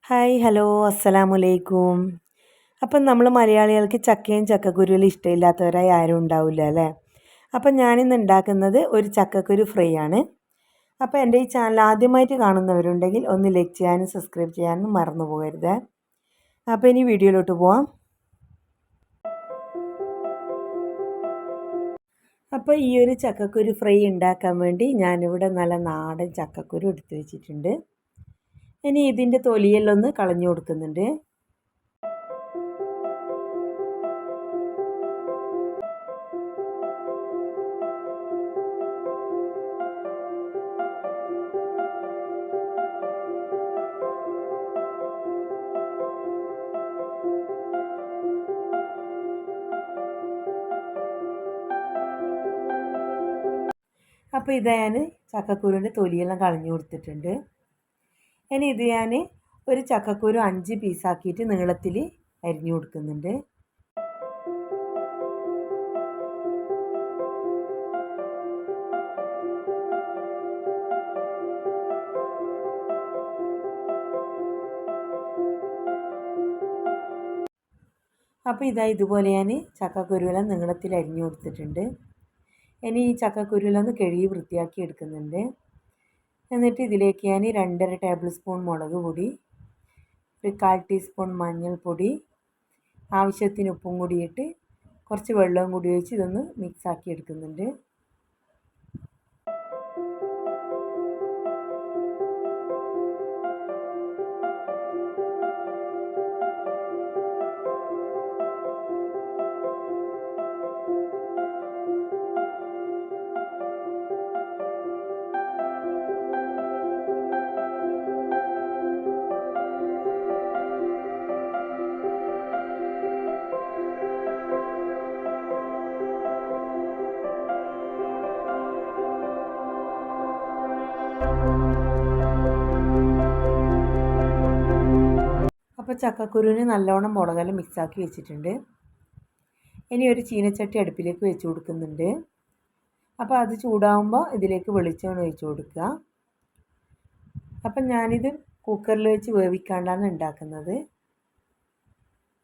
Hi hello അസ്സലാമലൈക്കും. അപ്പം നമ്മൾ മലയാളികൾക്ക് ചക്കയും ചക്കക്കുരുവിലും ഇഷ്ടമില്ലാത്തവരായി ആരും ഉണ്ടാവില്ല അല്ലേ. അപ്പം ഞാനിന്ന് ഉണ്ടാക്കുന്നത് ഒരു ചക്കക്കുരു ഫ്രൈ ആണ്. അപ്പോൾ എൻ്റെ ഈ ചാനൽ ആദ്യമായിട്ട് കാണുന്നവരുണ്ടെങ്കിൽ ഒന്ന് ലൈക്ക് ചെയ്യാനും സബ്സ്ക്രൈബ് ചെയ്യാനും മറന്നു പോകരുത്. അപ്പോൾ ഇനി വീഡിയോയിലോട്ട് പോവാം. അപ്പോൾ ഈ ഒരു ചക്കക്കുരു ഫ്രൈ ഉണ്ടാക്കാൻ വേണ്ടി ഞാനിവിടെ നല്ല നാടൻ ചക്കക്കുരു എടുത്ത് വെച്ചിട്ടുണ്ട്. ഇനി ഇതിൻ്റെ തൊലിയെല്ലാം ഒന്ന് കളഞ്ഞു കൊടുക്കുന്നുണ്ട്. അപ്പോൾ ഇത് ഞാൻ ചക്കക്കുരുവിൻ്റെ തൊലിയെല്ലാം കളഞ്ഞു കൊടുത്തിട്ടുണ്ട്. ഇനി ഇത് ഞാൻ ഒരു ചക്കക്കുരു 5 പീസാക്കിയിട്ട് നീളത്തിൽ അരിഞ്ഞു കൊടുക്കുന്നുണ്ട്. അപ്പോൾ ഇതുപോലെ ഞാൻ ചക്കക്കുരുവെല്ലാം നീളത്തിൽ അരിഞ്ഞു കൊടുത്തിട്ടുണ്ട്. ഇനി ഈ ചക്കക്കുരുവെല്ലാം ഒന്ന് കഴുകി വൃത്തിയാക്കി എടുക്കുന്നുണ്ട്. എന്നിട്ട് ഇതിലേക്ക് ഞാൻ 2.5 ടേബിൾ സ്പൂൺ മുളക് പൊടി, ഒരു 1/4 ടീസ്പൂൺ മഞ്ഞൾപ്പൊടി, ആവശ്യത്തിന് ഉപ്പും കൂടി ഇട്ട് കുറച്ച് വെള്ളവും കൂടി ഒഴിച്ച് ഇതൊന്ന് മിക്സാക്കി എടുക്കുന്നുണ്ട്. അപ്പോൾ ചക്കക്കുരുവിന് നല്ലോണം മുളകെല്ലാം മിക്സാക്കി വെച്ചിട്ടുണ്ട്. ഇനി ഒരു ചീനച്ചട്ടി അടുപ്പിലേക്ക് വെച്ച് കൊടുക്കുന്നുണ്ട്. അപ്പോൾ അത് ചൂടാകുമ്പോൾ ഇതിലേക്ക് വെളിച്ചെണ്ണ ഒഴിച്ച് കൊടുക്കുക. അപ്പം ഞാനിത് കുക്കറിൽ വെച്ച് വേവിക്കാണ്ടാണ് ഉണ്ടാക്കുന്നത്.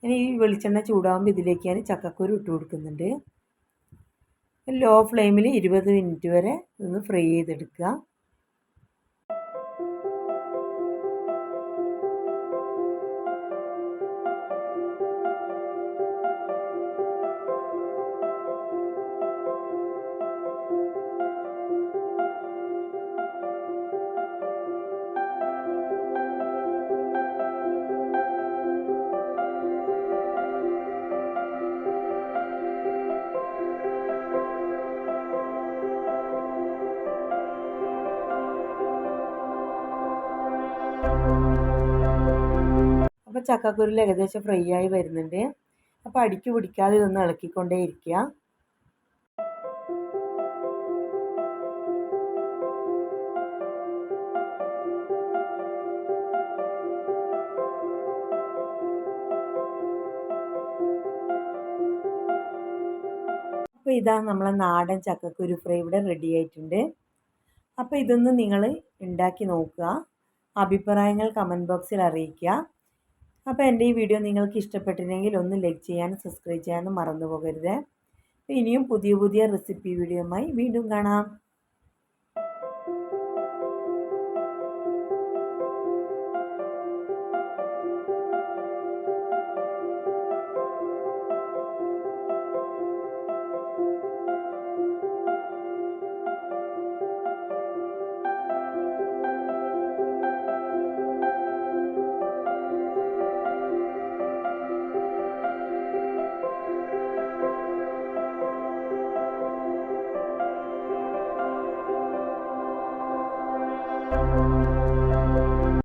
ഇനി ഈ വെളിച്ചെണ്ണ ചൂടാകുമ്പോൾ ഇതിലേക്ക് ഞാൻ ചക്കക്കുരു ഇട്ട് കൊടുക്കുന്നുണ്ട്. ലോ ഫ്ലെയിമിൽ 20 മിനിറ്റ് വരെ ഇതൊന്ന് ഫ്രൈ ചെയ്തെടുക്കുക. അപ്പോൾ ചക്കക്കുരുവിൽ ഏകദേശം ഫ്രൈ ആയി വരുന്നുണ്ട്. അപ്പോൾ അടിക്ക് പിടിക്കാതെ ഇതൊന്ന് ഇളക്കിക്കൊണ്ടേ ഇരിക്കുക. അപ്പോൾ ഇതാ നമ്മളെ നാടൻ ചക്കക്കുരു ഫ്രൈ ഇവിടെ റെഡി ആയിട്ടുണ്ട്. അപ്പോൾ ഇതൊന്ന് നിങ്ങൾ ഉണ്ടാക്കി നോക്കുക. അഭിപ്രായങ്ങൾ കമൻറ്റ് ബോക്സിൽ അറിയിക്കുക. അപ്പോൾ എൻ്റെ ഈ വീഡിയോ നിങ്ങൾക്ക് ഇഷ്ടപ്പെട്ടിരുന്നെങ്കിൽ ഒന്ന് ലൈക്ക് ചെയ്യാനും സബ്സ്ക്രൈബ് ചെയ്യാനും മറന്നു പോകരുത്. ഇനിയും പുതിയ പുതിയ റെസിപ്പി വീഡിയോയുമായി വീണ്ടും കാണാം.